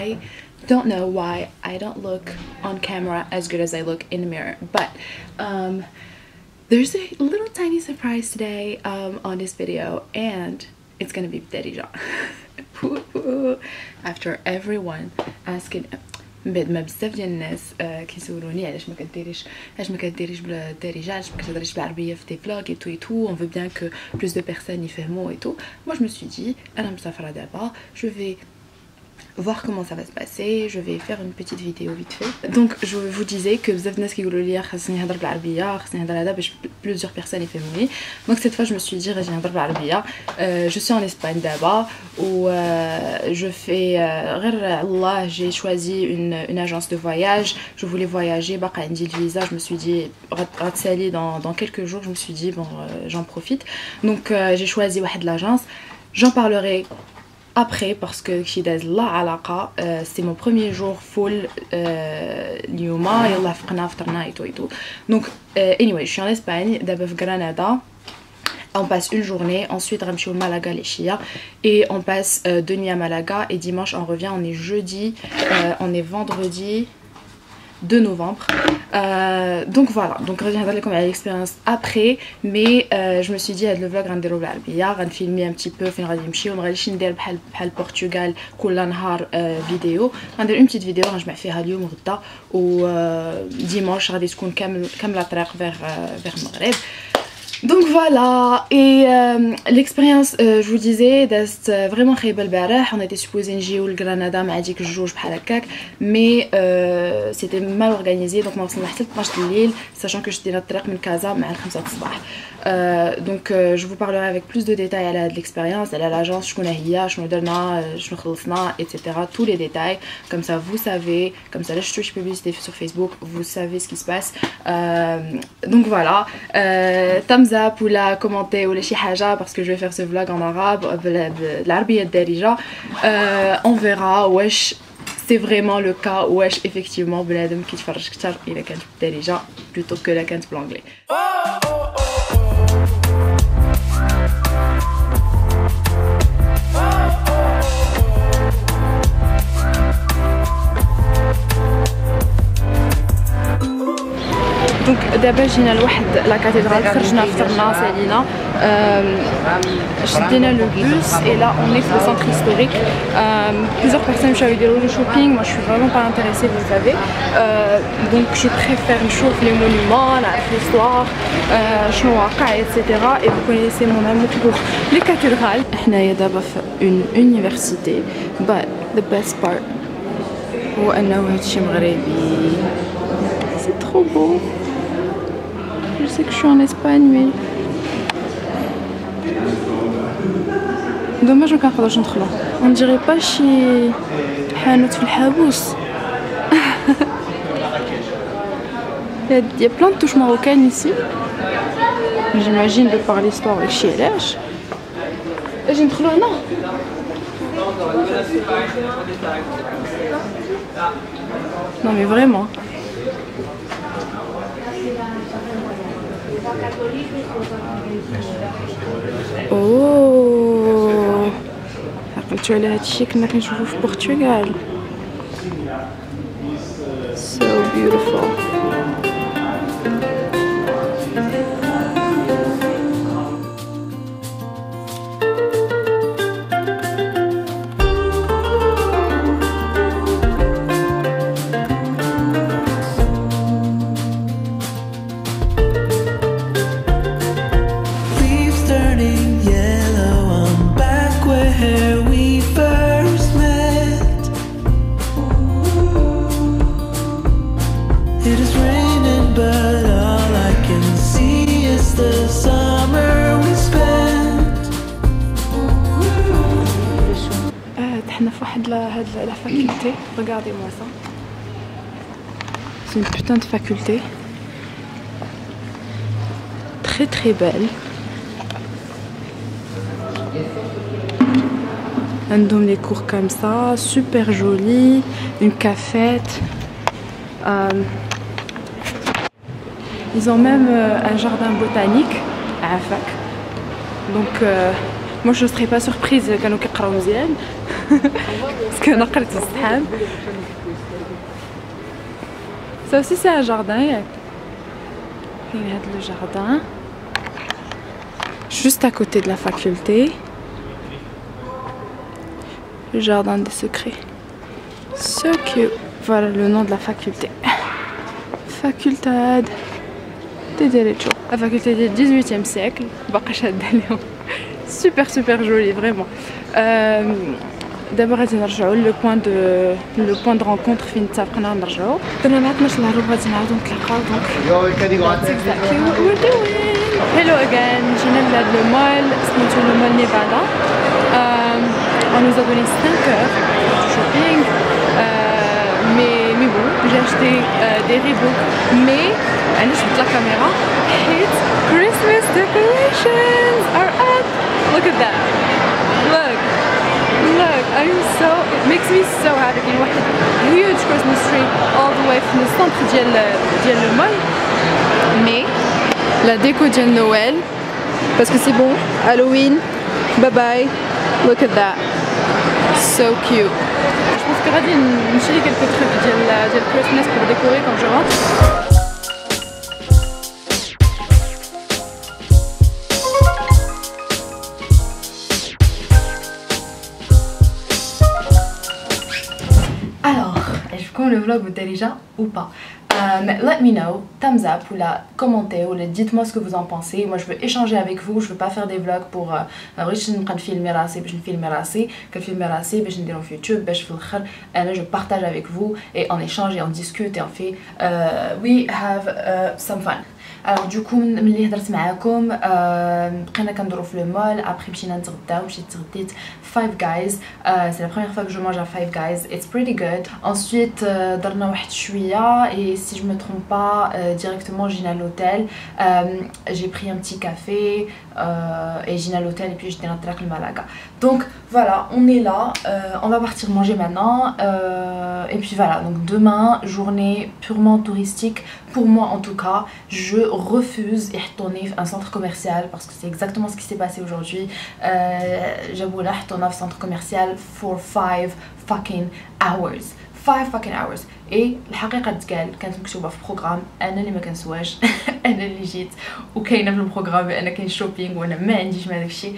I don't know why I don't look on camera as good as I look in the mirror, but there's a little tiny surprise today on this video, and it's gonna be Darija. After everyone asking بعد ما بزاف ديال الناس كيسولوني علاش ما كديريش بالدارجه، علاش ما كتهضريش بالعربيه في دي فلوغ et tout, on veut bien que plus de personnes يفهموا et tout. Moi je me suis dit انا مسافره دابا, je vais voir comment ça va se passer, je vais faire une petite vidéo vite fait. Donc je vous disais que بزاف الناس كيقولوا لي خاصني نهضر بالعربيه, خاصني نهضر هذا باش plusieurs personnes يفهموني. Donc cette fois je me suis dit غادي نهضر بالعربيه. Je suis en Espagne d'abord où je fais غير الله, j'ai choisi une agence de voyage. Je voulais voyager, باقا عندي le visa, je me suis dit غتسالي dans quelques jours, je me suis dit bon j'en profite. Donc j'ai choisi واحد l'agence, j'en parlerai après parce que c'est mon premier jour full اليوم يلا فقنا فطرنا et tout. Donc anyway, je suis en Espagne d'abord Granada. On passe une journée, ensuite Ramchou Malaga les Chia, et on passe 2 nuits à Malaga, et dimanche on revient, on est jeudi, on est vendredi 2 novembre. Donc voilà, donc je vais vous parler de l'expérience après, mais je me suis dit le vlog غنديرو بالعربيه, غنفيلمي un petit peu فين غادي نمشي, وما غاديش ندير بحال البرتغال كل نهار فيديو. غندير اون بتيت فيديو غنجمع فيها اليوم وغدا, و ديمانش غادي تكون كامله الطريق vers المغرب. Donc voilà, et l'expérience, je vous disais, c'est vraiment خايبه البارح. On était supposé نجيو لغرناطة مع ديك الجوج بحال هكاك, mais c'était mal organisé, donc ما وصلنا حتى 12 الليل, sachant que j'étais الطريق من كازا مع 5 الصباح. Donc je vous parlerai avec plus de détails على هاد l'expérience, على l'agence, شكون هي, شنو درنا, شنو خلصنا, etc. tous les détails, comme ça vous savez, comme ça là je suis publicité sur Facebook, vous savez ce qui se passe. Donc voilà, thumbs up ou la commenter ou les شي حاجه parce que je vais faire ce vlog en arabe بالعربيه الدارجه. On verra واش c'est vraiment le cas, واش effectivement بنادم كيتفرج كتر الا كانت بالدارجه plutôt que لا كانت بالانجلي. دونك دابا جينا لواحد لا كاتدرال, خرجنا فطرنا سالينا, شدينا لو بوس et là on est au centre historique. Plusieurs personnes مشاو يديروا لو shopping, moi je suis vraiment pas intéressée, vous savez. Donc je préfère نشوف les monuments, نعرف l'histoire, شنو واقع etc. et vous connaissez mon amour pour les cathédrales. حنايا دابا في une université, but the best part هو انه هادشي مغربي. C'est trop beau. Je sais que je suis en Espagne, mais dommage ما كنقدرش ندخلو. On dirait pas شي حانوت في الحابوس. Il y a plein de touches marocaines ici. J'imagine de par l'histoire داكشي علاش. اجي ندخلو هنا. Non mais vraiment. اوه, عقلتو على هادشي كنا كنشوفو في البرتغال. So beautiful. La faculté, regardez-moi ça. C'est une putain de faculté. Très très belle. عندهم les cours comme ça, super joli, une cafette. Ils ont même un jardin botanique à Afak. Donc moi je ne serais pas surprise quand nous كيقراو مزيان. parce que نقرت الزحام. Ça aussi c'est un jardin. Il y a le jardin juste à côté de la faculté. Le jardin des secrets. So cute. Voilà le nom de la faculté. Facultad de Derecho. La faculté du 18e siècle. Super super joli vraiment. D'abord غادي نرجعوا le point de rencontre فين اتفقنا نرجعوا. درنا مع 12 العروب غادي نعاودو نتلاقاو دونك. Hello again. جينا لهاد لو مول سميتو لو مول نيفادا. On nous a donné 5 heures de shopping. Mais bon, j'ai acheté des Reebok. Mais, allez, je vais la caméra. It's Christmas decorations are up. Look at that. Look, I'm so. It makes me so happy. Il y a une huge Christmas tree all the way from the centre ديال le mall. Mais la déco de Noël, parce que c'est bon. Halloween. Bye bye. Look at that. So cute. Je pense que غادي نشري quelques trucs ديال Christmas pour décorer quand je rentre. Alors, est-ce que le vlog vous déjà ou pas? Let me know, thumbs up ou la commentez ou dites-moi ce que vous en pensez. Moi je veux échanger avec vous, je veux pas faire des vlogs pour filmer راسي باش نفيلمي راسي كنفيلمي راسي باش نديرهم في يوتيوب باش في الاخر انا je partage avec vous et on échange et on discute et on fait we have some fun. Alors du coup ملي هضرت معاكم بقينا كندورو في لو مول ابري مشينا نتغداو مشيت تغديت Five Guys. C'est la première fois que je mange à Five Guys. It's pretty good. Ensuite درنا واحد شويه et si je me trompe pas directement j'ai à l'hôtel. J'ai pris un petit café et j'ai à l'hôtel et puis j'étais dans le Malaga. Donc voilà, on est là, on va partir manger maintenant et puis voilà, donc demain journée purement touristique pour moi en tout cas. Je refuse et retourner un centre commercial parce que c'est exactement ce qui s'est passé aujourd'hui. J'avoue là retourner un centre commercial for 5 fucking hours. 5 fucking hours. Et الحقيقة تقال كانت مكتوبة في البروغرام أنا اللي ما كنسواش أنا اللي جيت وكاينة في البروغرام أنا كاين شوبينغ وأنا ما عنديش مع داكشي.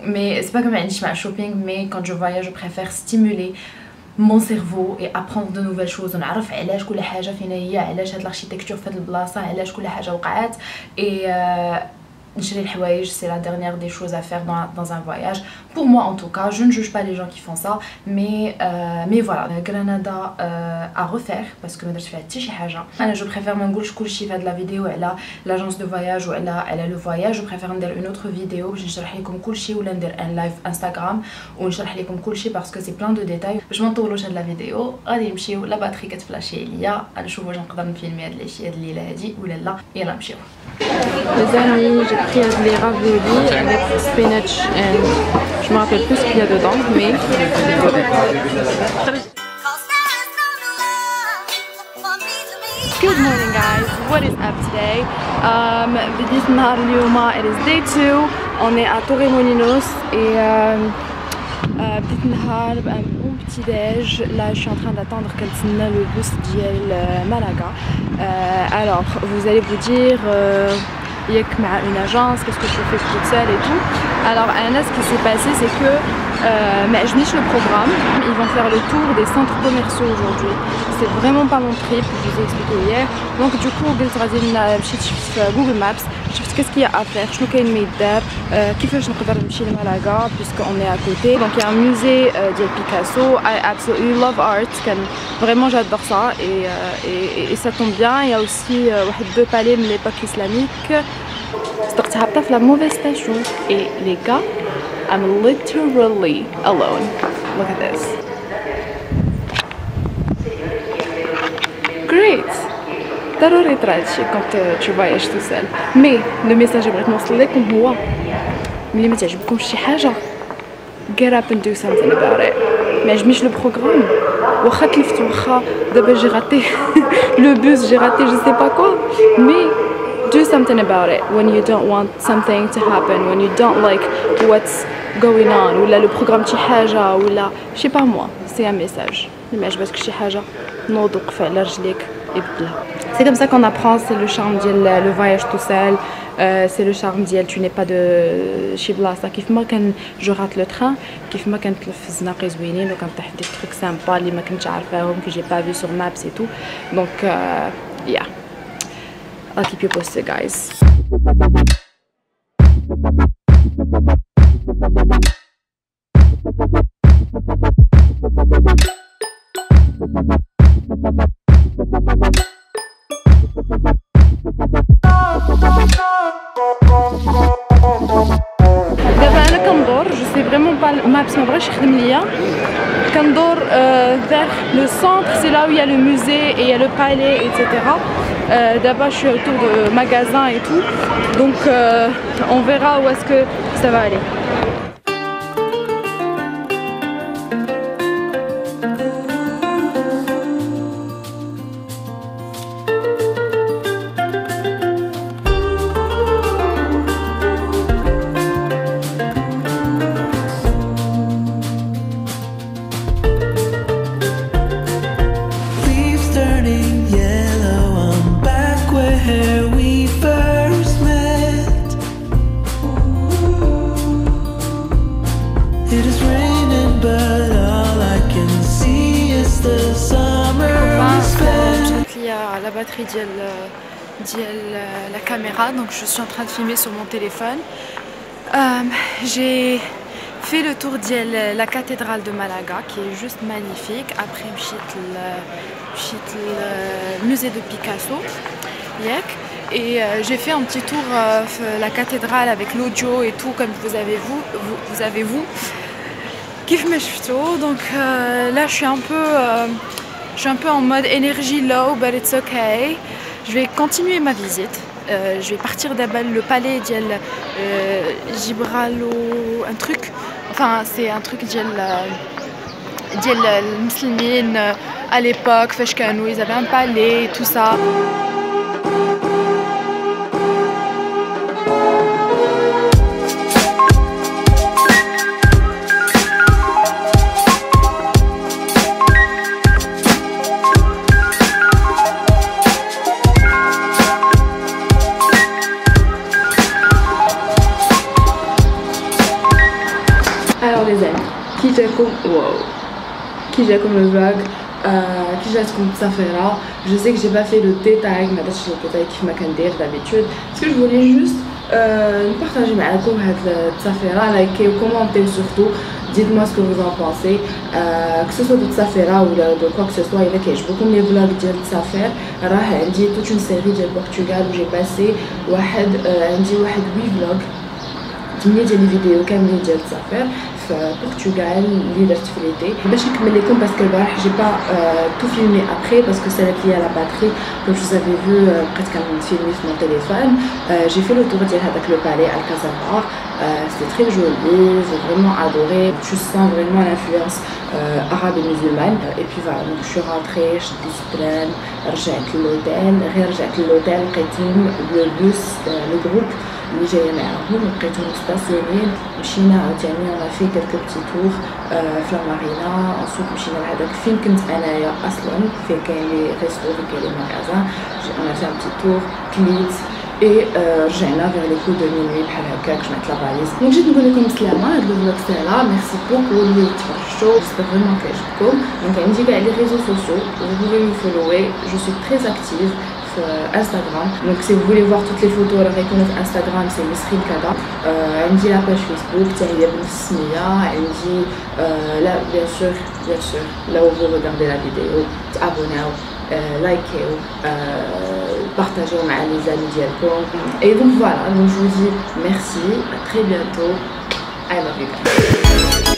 Mais c'est pas que ما عنديش مع shopping, mais quand je voyage je préfère stimuler mon cerveau et apprendre de nouvelles choses. ونعرف علاش كل حاجة فينا هي علاش هاد الاركيتكتور في هاد البلاصة علاش كل حاجة وقعت et نشري الحوايج. C'est la dernière des choses à faire dans un voyage. Pour moi en tout cas, je ne juge pas les gens qui font ça, mais voilà. Granada à refaire parce que ما درت فيها حتى شي حاجة. أنا je préfère ما نقولش كلشي في هاد لا فيديو على l'agence de voyage وعلى le voyage. Je préfère ندير une autre vidéo باش نشرح لكم كلشي ولا ندير un live Instagram ونشرح لكم كلشي parce que c'est plein de détails. باش ما نطولوش هاد لا فيديو غادي نمشيو لا باتري كتفلاشي ليا نشوف واش نقدر نفيلمي هاد الليلة هادي ولا لا. يلا نمشيو. Les amis, j'ai pris les raviolis avec spinach and je me rappelle plus ce qu'il y a dedans, mais Good morning guys, what is up today? بديت النهار اليوم, it is day 2, on est à Torremolinos et بديت النهار بان bon petit déj. Là je suis en train d'attendre كنتسنى le bus ديال Malaga. Alors vous allez vous dire مع une agence, qu'est-ce que je fais toute seule et tout. Alors Anna, ce qui s'est passé c'est que je niche le programme, ils vont faire le tour des centres commerciaux aujourd'hui. C'est vraiment pas mon trip, je vous ai expliqué hier. Donc du coup قلت غادي نمشي نشوف في Google Maps, شفت qu'est-ce qu'il y a à faire, شنو كاين ما يدار, كيفاش نقدر نمشي لمالاغا puisque on est à côté. Donc il y a un musée ديال Picasso. I absolutely love art, vraiment j'adore ça et ça tombe bien. Il y a aussi واحد 2 palais de l'époque islamique. صدقت هابطة في la mauvaise station et les gars, I'm literally alone. Look at this. Great. ضروري ترى هادشي quand tu voyages tout seul. Mais le message اللي بغيت نوصل لكم هو ملي ما تعجبكمش شي حاجة get up and do something about it. ما عجبنيش لو بروغرام واخا تلفت واخا دابا جي غاتي لو بوس جي غاتي je sais pas quoi, mais do something about it when you don't want something to happen, when you don't like what's going on ولا لو بروغرام شي حاجه ولا شي با موا سي ان ميساج اللي ما عجبتك شي حاجه نوض وقف على رجليك يبدلها. C'est comme ça qu'on apprend, c'est le charme ديال le voyage tout seul, c'est le charme ديال tu n'es pas de شي بلاصه. كيف ما كان جو رات لو تران كيف ما كنتلف في الزناقي زوينين وكنطيح دي تروك سامبا اللي ما كنتش عارفاهم كي جي با في سور مابس اي تو دونك yeah I'll keep you posted guys. دابا انا كندور جو سي فريمون با مابس ما بغاش يخدم ليا كندور vers le centre, c'est là où il y a le musée et il y a le palais etc. D'abord je suis autour de magasins et tout donc on verra où est-ce que ça va aller. La batterie ديال la caméra donc je suis en train de filmer sur mon téléphone. J'ai fait le tour de la cathédrale de Malaga qui est juste magnifique. Après مشيت le musée de Picasso et j'ai fait un petit tour la cathédrale avec l'audio et tout comme vous avez vu كيف ما شفتوا. Donc là je suis un peu en mode énergie low, but it's okay. Je vais continuer ma visite. Je vais partir d'abord le palais ديال Gibrallo, un truc. Enfin, c'est un truc ديال المسلمين à l'époque. فاش كانوا ils avaient un palais et tout ça. Alors les amis, qui j'ai comme le vlog, qui j'ai comme ça fait là. Je sais que j'ai pas fait le détail, mais là je le détail qui m'a candé d'habitude. Parce que je voulais juste partager avec vous cette affaire-là, liker, commenter surtout. Dites-moi ce que vous en pensez, que ce soit de cette affaire-là ou de quoi que ce soit. Il y a beaucoup de vlogs de cette affaire. J'ai toute une série de Portugal où j'ai passé 8 vlogs. 8 ديال الفيديو كاملين ديال السفر في البرتغال اللي درت في ليتي باش نكمل لكم باسكو البارح جي با تو فيلمي ابري باسكو سالت ليا لا باتري كوم vous avez vu بقيت كنفيلمي في مون تيليفون. J'ai fait le tour ديال هذاك لو بالي الكازابار. C'était très joli, j'ai vraiment adoré. Tu sens vraiment l'influence arabe et musulmane. Et puis voilà, donc je suis rentrée, je suis distraite, رجعت للهوتيل. غير رجعت للهوتيل لقيتهم لو بوس لو جروب اللي جايه معاهم لقيتهم ستاسيونين. مشينا عاوتاني انا في كلكو بتي تور في لا مارينا. انسوت مشينا لهداك فين كنت انايا اصلا فين كاين لي ريستو فين كاين لي ماغازان. انا في ان بتي تور كليت اي رجعنا فيغ لي كو دو مينوي بحال هكاك جمعت لا فاليز. دونك جيت نقول لكم بسلامه هاد لو فلوغ سالا. ميرسي بوكو اللي تفرجتوا جيسبر فريمون كيعجبكم. دونك عندي كاع لي ريزو سوسيو vous pouvez me follower. Je suis très active Instagram. Donc si vous voulez voir toutes les photos alors sur Instagram c'est Misrine Kada. عندي la page Facebook Tahia بنت السمية. عندي là bien sûr là où vous regardez la vidéo abonnez-vous, likez, partagez مع les amis ديالكم. Et donc voilà, donc je vous dis merci, à très bientôt. I love you guys.